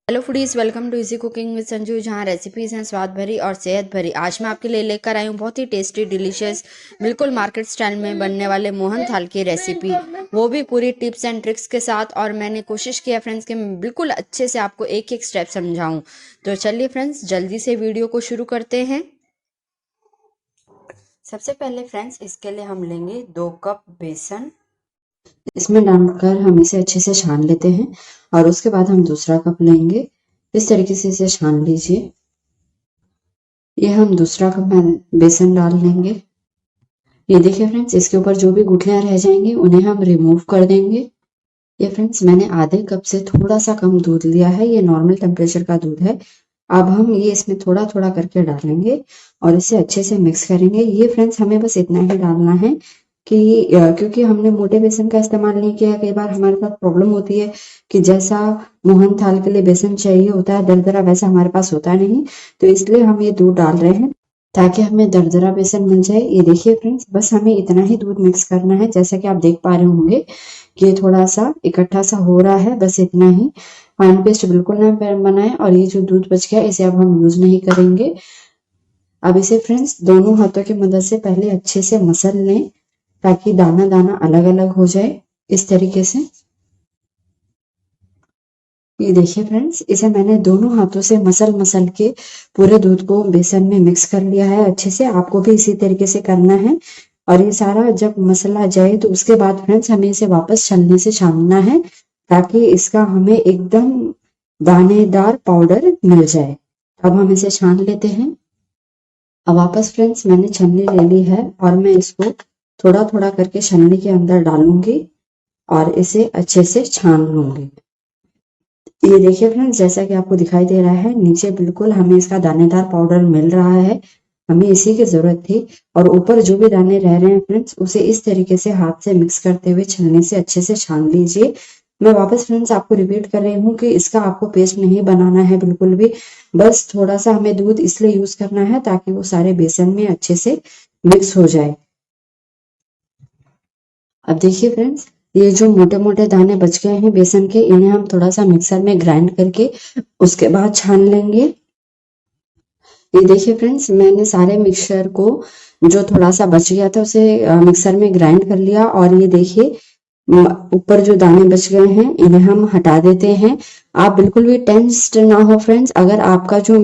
Hello foodies, welcome to easy cooking with Sanju, जहाँ recipes हैं स्वाद भरी और सेहत भरी। आज मैं आपके लिए लेकर आई हूँ बहुत ही टेस्टी डिलीशियस, बिल्कुल मार्केट स्टाइल में बनने वाले मोहन थाल की रेसिपी, वो भी पूरी टिप्स एंड ट्रिक्स के साथ। और मैंने कोशिश किया फ्रेंड्स कि मैं बिल्कुल अच्छे से आपको एक एक स्टेप समझाऊँ। तो चलिए फ्रेंड्स, जल्दी से वीडियो को शुरू करते हैं। सबसे पहले फ्रेंड्स, इसके लिए हम लेंगे 2 कप बेसन। इसमें डालकर हम इसे अच्छे से छान लेते हैं और उसके बाद हम दूसरा कप लेंगे। इस तरीके से इसे छान लीजिए। ये हम दूसरा कप बेसन डाल लेंगे। ये देखिए फ्रेंड्स, इसके ऊपर जो भी गुठलियां रह जाएंगी उन्हें हम रिमूव कर देंगे। ये फ्रेंड्स, मैंने आधे कप से थोड़ा सा कम दूध लिया है। ये नॉर्मल टेम्परेचर का दूध है। अब हम ये इसमें थोड़ा थोड़ा करके डालेंगे और इसे अच्छे से मिक्स करेंगे। ये फ्रेंड्स, हमें बस इतना ही डालना है कि क्योंकि हमने मोटे बेसन का इस्तेमाल नहीं किया। कई बार हमारे साथ प्रॉब्लम होती है कि जैसा मोहन थाल के लिए बेसन चाहिए होता है दरदरा, वैसा हमारे पास होता नहीं। तो इसलिए हम ये दूध डाल रहे हैं ताकि हमें दरदरा बेसन मिल जाए। ये देखिए फ्रेंड्स, बस हमें इतना ही दूध मिक्स करना है। जैसा कि आप देख पा रहे होंगे कि ये थोड़ा सा इकट्ठा सा हो रहा है, बस इतना ही। फाइन पेस्ट बिल्कुल ना बनाएं। और ये जो दूध बच गया इसे अब हम यूज नहीं करेंगे। अब इसे फ्रेंड्स दोनों हाथों की मदद से पहले अच्छे से मसल लें ताकि दाना दाना अलग अलग हो जाए, इस तरीके से। ये देखिए फ्रेंड्स, इसे मैंने दोनों हाथों से मसल मसल के पूरे दूध को बेसन में मिक्स कर लिया है अच्छे से। आपको भी इसी तरीके से करना है। और ये सारा जब मसला जाए तो उसके बाद फ्रेंड्स हमें इसे वापस छलनी से छानना है ताकि इसका हमें एकदम दानेदार पाउडर मिल जाए। अब हम इसे छान लेते हैं। अब वापस फ्रेंड्स, मैंने छलनी ले ली है और मैं इसको थोड़ा थोड़ा करके छलनी के अंदर डालूंगी और इसे अच्छे से छान लूंगी। ये देखिए फ्रेंड्स, जैसा कि आपको दिखाई दे रहा है, नीचे बिल्कुल हमें इसका दानेदार पाउडर मिल रहा है। हमें इसी की जरूरत थी। और ऊपर जो भी दाने रह रहे हैं फ्रेंड्स, उसे इस तरीके से हाथ से मिक्स करते हुए छलनी से अच्छे से छान लीजिए। मैं वापस फ्रेंड्स आपको रिपीट कर रही हूँ कि इसका आपको पेस्ट नहीं बनाना है बिल्कुल भी। बस थोड़ा सा हमें दूध इसलिए यूज करना है ताकि वो सारे बेसन में अच्छे से मिक्स हो जाए। अब देखिए फ्रेंड्स, ये जो मोटे मोटे दाने बच गए हैं बेसन के, इन्हें हम थोड़ा सा मिक्सर में ग्राइंड करके उसके बाद छान लेंगे। ये देखिए फ्रेंड्स, मैंने सारे मिक्सचर को जो थोड़ा सा बच गया था उसे मिक्सर में ग्राइंड कर लिया। और ये देखिए, ऊपर जो दाने बच गए हैं इन्हें हम हटा देते हैं। आप बिल्कुल भी टेंस्ड ना हो फ्रेंड्स। अगर आपका जो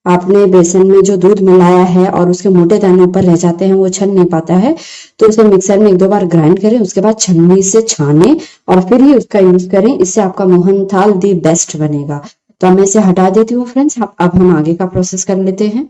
आपने बेसन में जो दूध मिलाया है और उसके मोटे दाने ऊपर रह जाते हैं, वो छन नहीं पाता है, तो उसे मिक्सर में 1-2 बार ग्राइंड करें। उसके बाद छन्नी से छाने और फिर ही उसका यूज करें। इससे आपका मोहन थाल दी बेस्ट बनेगा। तो मैं इसे हटा देती हूँ फ्रेंड्स। अब हम आगे का प्रोसेस कर लेते हैं।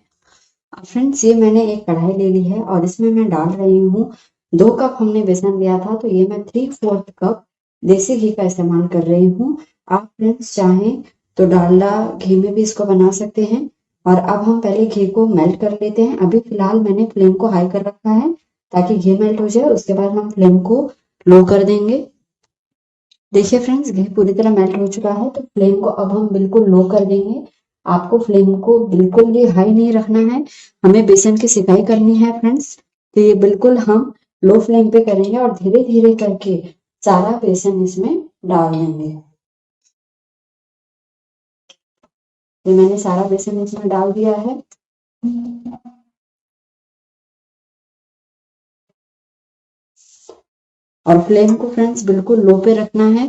अब फ्रेंड्स, ये मैंने एक कढ़ाई ले ली है और इसमें मैं डाल रही हूँ 2 कप हमने बेसन लिया था, तो ये मैं 3/4 कप देसी घी का इस्तेमाल कर रही हूँ। आप फ्रेंड्स चाहें तो डालडा घी में भी इसको बना सकते हैं। और अब हम पहले घी को मेल्ट कर लेते हैं। अभी फिलहाल मैंने फ्लेम को हाई कर रखा है ताकि घी मेल्ट हो जाए। उसके बाद हम फ्लेम को लो कर देंगे। देखिए फ्रेंड्स, घी पूरी तरह मेल्ट हो चुका है, तो फ्लेम को अब हम बिल्कुल लो कर देंगे। आपको फ्लेम को बिल्कुल भी हाई नहीं रखना है। हमें बेसन की सिकाई करनी है फ्रेंड्स। तो ये बिल्कुल हम लो फ्लेम पे करेंगे और धीरे धीरे करके सारा बेसन इसमें डाल देंगे। तो मैंने सारा बेसन इसमें डाल दिया है। और फ्लेम को फ्रेंड्स बिल्कुल लो पे रखना है।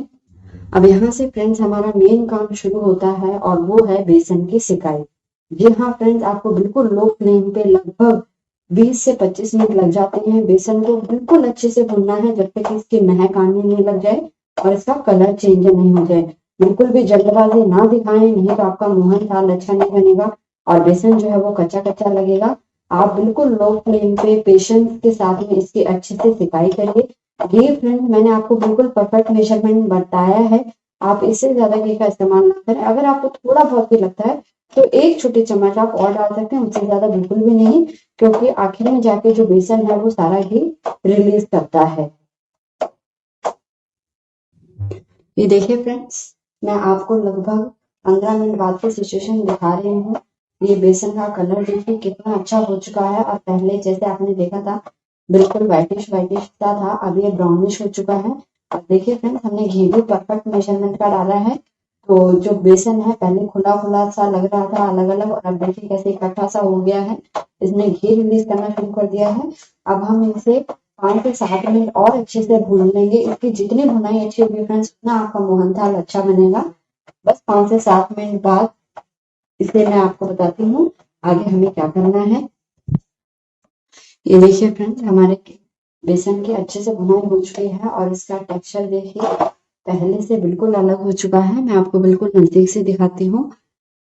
अब यहाँ से फ्रेंड्स हमारा मेन काम शुरू होता है और वो है बेसन की सिकाई। जी हाँ फ्रेंड्स, आपको बिल्कुल लो फ्लेम पे लगभग 20 से 25 मिनट लग जाते हैं। बेसन को बिल्कुल अच्छे से भूनना है जब तक इसकी महक आने नहीं लग जाए और इसका कलर चेंज नहीं हो जाए। बिल्कुल भी जल्दबाजी ना दिखाएं, नहीं तो आपका मोहन थाल अच्छा नहीं बनेगा और बेसन जो है वो कच्चा कच्चा लगेगा। आप बिल्कुल लो फ्लेम पे पेशेंस के साथ में इसकी अच्छे से सिकाई करिए। ये फ्रेंड्स, मैंने आपको बिल्कुल परफेक्ट मेजरमेंट बताया है। आप इससे ज्यादा घी का इस्तेमाल ना करें। अगर आपको थोड़ा बहुत भी लगता है तो 1 छोटी चम्मच आप और डाल सकते हैं, उससे ज्यादा बिल्कुल भी नहीं, क्योंकि आखिर में जाके जो बेसन है वो सारा घी रिलीज करता है। ये देखिए फ्रेंड्स, मैं आपको लगभग 15 मिनट बाद की सिचुएशन दिखा रही हूँ। ये बेसन का कलर देखिए कितना अच्छा हो चुका है। और पहले जैसे आपने देखा था बिल्कुल व्हाइटिश व्हाइटिश सा था, अब ये ब्राउनिश हो चुका है। और देखिए फ्रेंड्स, हमने घी भी परफेक्ट मेजरमेंट का डाला है। तो जो बेसन है पहले खुला खुला सा लग रहा था अलग अलग, और अब देखिए कैसे इकट्ठा सा हो गया है। इसने घी रिलीज करना शुरू कर दिया है। अब हम इसे 5 से 7 मिनट और अच्छे से भून लेंगे। इसकी जितनी भुनाई अच्छी होगी फ्रेंड्स उतना आपका मोहनथाल अच्छा बनेगा। बस 5 से 7 मिनट बाद इसे मैं आपको बताती हूँ आगे हमें क्या करना है। ये देखिए फ्रेंड्स, हमारे बेसन की अच्छे से भुनाई हो चुकी है और इसका टेक्सचर देखिए पहले से बिल्कुल अलग हो चुका है। मैं आपको बिल्कुल नजदीक से दिखाती हूँ।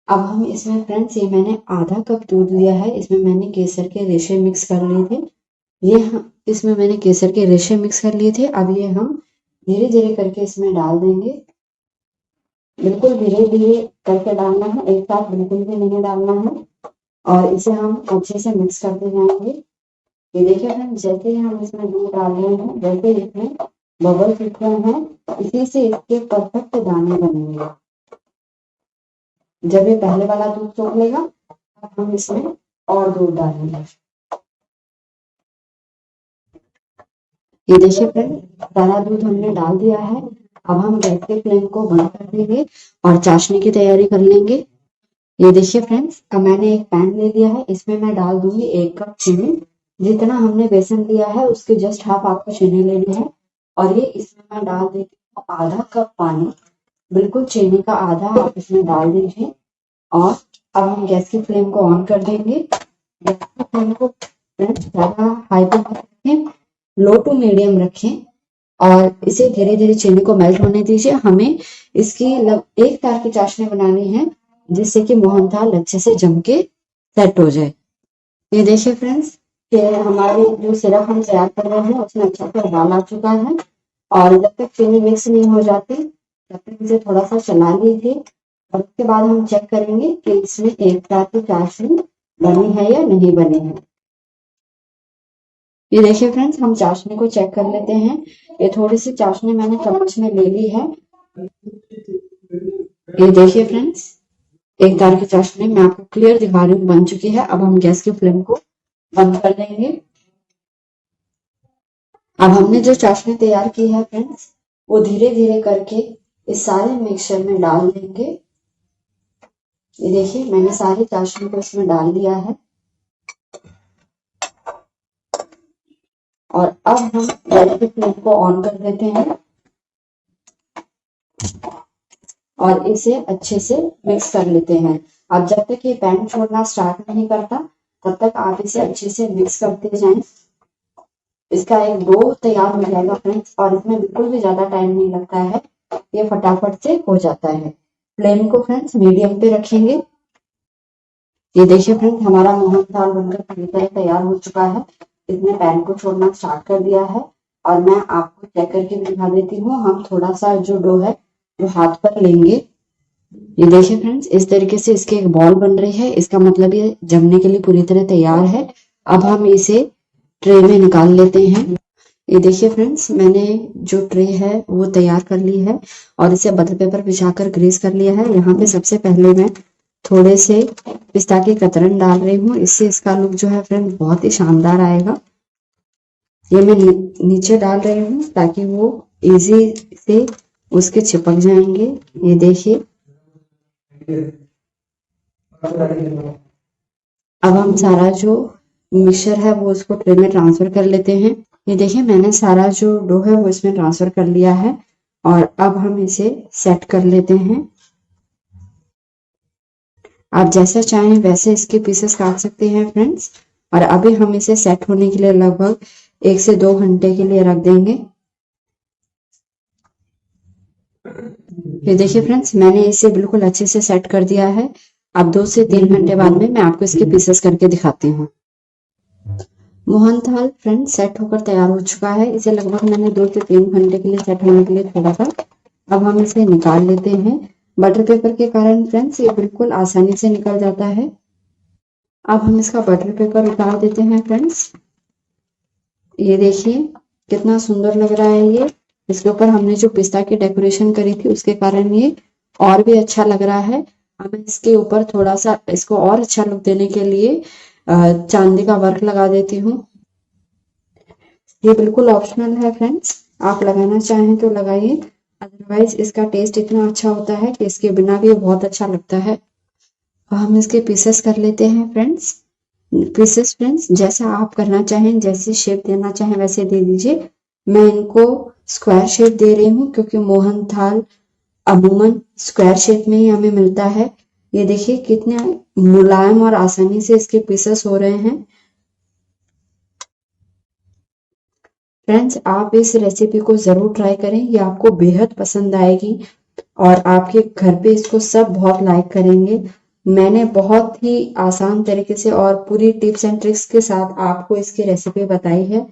अब हम इसमें फ्रेंड्स, ये मैंने आधा कप दूध लिया है, इसमें मैंने केसर के रेशे मिक्स कर लिए थे। इसमें मैंने केसर के रेशे मिक्स कर लिए थे। अब ये हम धीरे धीरे करके इसमें डाल देंगे। बिल्कुल धीरे धीरे करके डालना है, एक साथ बिल्कुल भी नहीं डालना है। और इसे हम अच्छे से मिक्स करते जाएंगे। ये देखिए फ्रेंड्स, जैसे ही हम इसमें दूध डाल रहे हैं, जैसे इसमें बबल्स उठ रहे हैं, इसी से इसके परफेक्ट दाने बनेंगे। जब ये पहले वाला दूध सोख लेगा तब हम इसमें और दूध डालेंगे। ये देखिए फ्रेंड, सारा दूध हमने डाल दिया है। अब हम गैस के फ्लेम को बंद कर देंगे और चाशनी की तैयारी कर लेंगे। ये देखिए फ्रेंड्स, अब मैंने एक पैन ले लिया है, इसमें मैं डाल दूंगी 1 कप चीनी। जितना हमने बेसन लिया है उसके जस्ट हाफ आपको चीनी लेनी है। और ये इसमें मैं डाल देती हूँ आधा कप पानी। बिल्कुल चीनी का आधा आप इसमें डाल दीजिए। और अब हम गैस की फ्लेम को ऑन कर देंगे। गैस की फ्लेम को ज्यादा हाई पे मत रखें, लो टू मीडियम रखें और इसे धीरे धीरे चीनी को मेल्ट होने दीजिए। हमें इसकी एक तार की चाशनी बनानी है जिससे कि मोहनथाल अच्छे से जम के सेट हो जाए। ये देखिए फ्रेंड्स, हमारे जो सिरप हम तैयार कर रहे हैं उसमें अच्छा से उबाल आ चुका है। और जब तक चीनी मिक्स नहीं हो जाती तब तक इसे थोड़ा सा चला लीजिए। और उसके बाद हम चेक करेंगे कि इसमें एक तार की चाशनी बनी है या नहीं बनी है। ये देखिए फ्रेंड्स, हम चाशनी को चेक कर लेते हैं। ये थोड़ी सी चाशनी मैंने चम्मच में ले ली है। ये देखिए फ्रेंड्स, एक तार की चाशनी मैं आपको क्लियर दिखा रही हूँ बन चुकी है। अब हम गैस की फ्लेम को बंद कर देंगे। अब हमने जो चाशनी तैयार की है फ्रेंड्स, वो धीरे धीरे करके इस सारे मिक्सचर में डाल देंगे। ये देखिए, मैंने सारी चाशनी को इसमें डाल दिया है। और अब हम गैस की फ्लेम को ऑन कर देते हैं और इसे अच्छे से मिक्स कर लेते हैं। अब जब तक ये पैन छोड़ना स्टार्ट नहीं करता तब तक आप इसे अच्छे से मिक्स करते जाएं। इसका एक डो तैयार हो जाएगा फ्रेंड्स, और इसमें बिल्कुल भी ज्यादा टाइम नहीं लगता है, ये फटाफट से हो जाता है। फ्लेम को फ्रेंड्स मीडियम पे रखेंगे। ये देखिए फ्रेंड्स, हमारा मोहनथाल बनकर पूरी तरह तैयार हो चुका है। इसने पैन को छोड़ना स्टार्ट कर दिया है और मैं आपको चेक करके भी दिखा देती हूँ। हम थोड़ा सा जो डो है वो हाथ पर लेंगे। ये देखिए फ्रेंड्स, इस तरीके से इसकी एक बॉल बन रही है, इसका मतलब ये जमने के लिए पूरी तरह तैयार है। अब हम इसे ट्रे में निकाल लेते हैं। ये देखिए फ्रेंड्स, मैंने जो ट्रे है वो तैयार कर ली है और इसे बटर पेपर बिछाकर ग्रीस कर लिया है। यहाँ पे सबसे पहले मैं थोड़े से पिस्ता की कतरन डाल रही हूँ, इससे इसका लुक जो है फ्रेंड्स बहुत ही शानदार आएगा। ये मैं नीचे डाल रही हूँ ताकि वो इजी से उसके चिपक जाएंगे। ये देखिए, अब हम सारा जो मिक्सचर है वो उसको ट्रे में ट्रांसफर कर लेते हैं। ये देखिए, मैंने सारा जो डो है वो इसमें ट्रांसफर कर लिया है और अब हम इसे सेट कर लेते हैं। आप जैसा चाहें वैसे इसके पीसेस काट सकते हैं फ्रेंड्स। और अभी हम इसे सेट होने के लिए लगभग 1 से 2 घंटे के लिए रख देंगे। ये देखिए फ्रेंड्स, मैंने इसे बिल्कुल अच्छे से सेट कर दिया है। अब 2 से 3 घंटे बाद में मैं आपको इसके पीसेस करके दिखाती हूँ। मोहनथाल फ्रेंड्स सेट होकर तैयार हो चुका है। इसे लगभग मैंने 2 से 3 घंटे के लिए सेट होने के लिए छोड़ा था। अब हम इसे निकाल लेते हैं। बटर पेपर के कारण फ्रेंड्स ये बिल्कुल आसानी से निकल जाता है। अब हम इसका बटर पेपर उतार देते हैं फ्रेंड्स। ये देखिए कितना सुंदर लग रहा है ये। इसके ऊपर हमने जो पिस्ता की डेकोरेशन करी थी उसके कारण ये और भी अच्छा लग रहा है। अब मैं इसके ऊपर थोड़ा सा इसको और अच्छा लुक देने के लिए चांदी का वर्क लगा देती हूँ। ये बिल्कुल ऑप्शनल है फ्रेंड्स, आप लगाना चाहें तो लगाइए अदरवाइज इसका टेस्ट इतना अच्छा होता है कि इसके बिना भी बहुत अच्छा लगता है। हम इसके पीसेस कर लेते हैं फ्रेंड्स। पीसेस फ्रेंड्स जैसा आप करना चाहें, जैसे शेप देना चाहें वैसे दे दीजिए। मैं इनको स्क्वायर शेप दे रही हूँ क्योंकि मोहन थाल अमूमन स्क्वायर शेप में ही हमें मिलता है। ये देखिए कितने मुलायम और आसानी से इसके पीसेस हो रहे हैं। फ्रेंड्स आप इस रेसिपी को जरूर ट्राई करें, ये आपको बेहद पसंद आएगी और आपके घर पे इसको सब बहुत लाइक करेंगे। मैंने बहुत ही आसान तरीके से और पूरी टिप्स एंड ट्रिक्स के साथ आपको इसकी रेसिपी बताई है।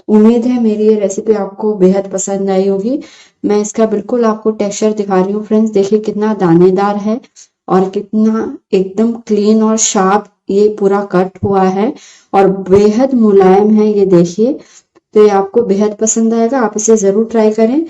उम्मीद है मेरी ये रेसिपी आपको बेहद पसंद आई होगी। मैं इसका बिल्कुल आपको टेक्सचर दिखा रही हूँ फ्रेंड्स, देखिए कितना दानेदार है और कितना एकदम क्लीन और शार्प ये पूरा कट हुआ है और बेहद मुलायम है। ये देखिए, तो ये आपको बेहद पसंद आएगा, आप इसे जरूर ट्राई करें।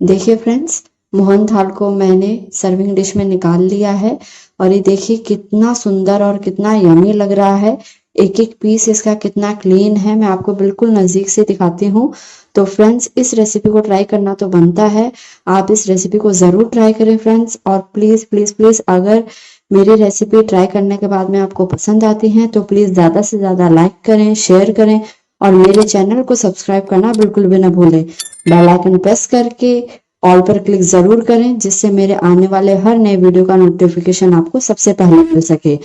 देखिए फ्रेंड्स मोहन थाल को मैंने सर्विंग डिश में निकाल लिया है और ये देखिए कितना सुंदर और कितना यमी लग रहा है। एक एक पीस इसका कितना क्लीन है, मैं आपको बिल्कुल नजदीक से दिखाती हूँ। तो फ्रेंड्स इस रेसिपी को ट्राई करना तो बनता है, आप इस रेसिपी को जरूर ट्राई करें फ्रेंड्स। और प्लीज प्लीज प्लीज अगर मेरी रेसिपी ट्राई करने के बाद में आपको पसंद आती है तो प्लीज ज्यादा से ज्यादा लाइक करें, शेयर करें और मेरे चैनल को सब्सक्राइब करना बिल्कुल भी ना भूलें। बेल आइकन प्रेस करके ऑल पर क्लिक जरूर करें जिससे मेरे आने वाले हर नए वीडियो का नोटिफिकेशन आपको सबसे पहले मिल सके।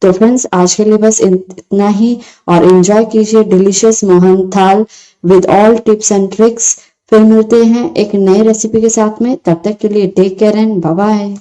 तो फ्रेंड्स आज के लिए बस इतना ही और एंजॉय कीजिए डिलीशियस मोहन थाल with all tips and tricks. फिर मिलते हैं एक नई रेसिपी के साथ में, तब तक के लिए take care and bye bye.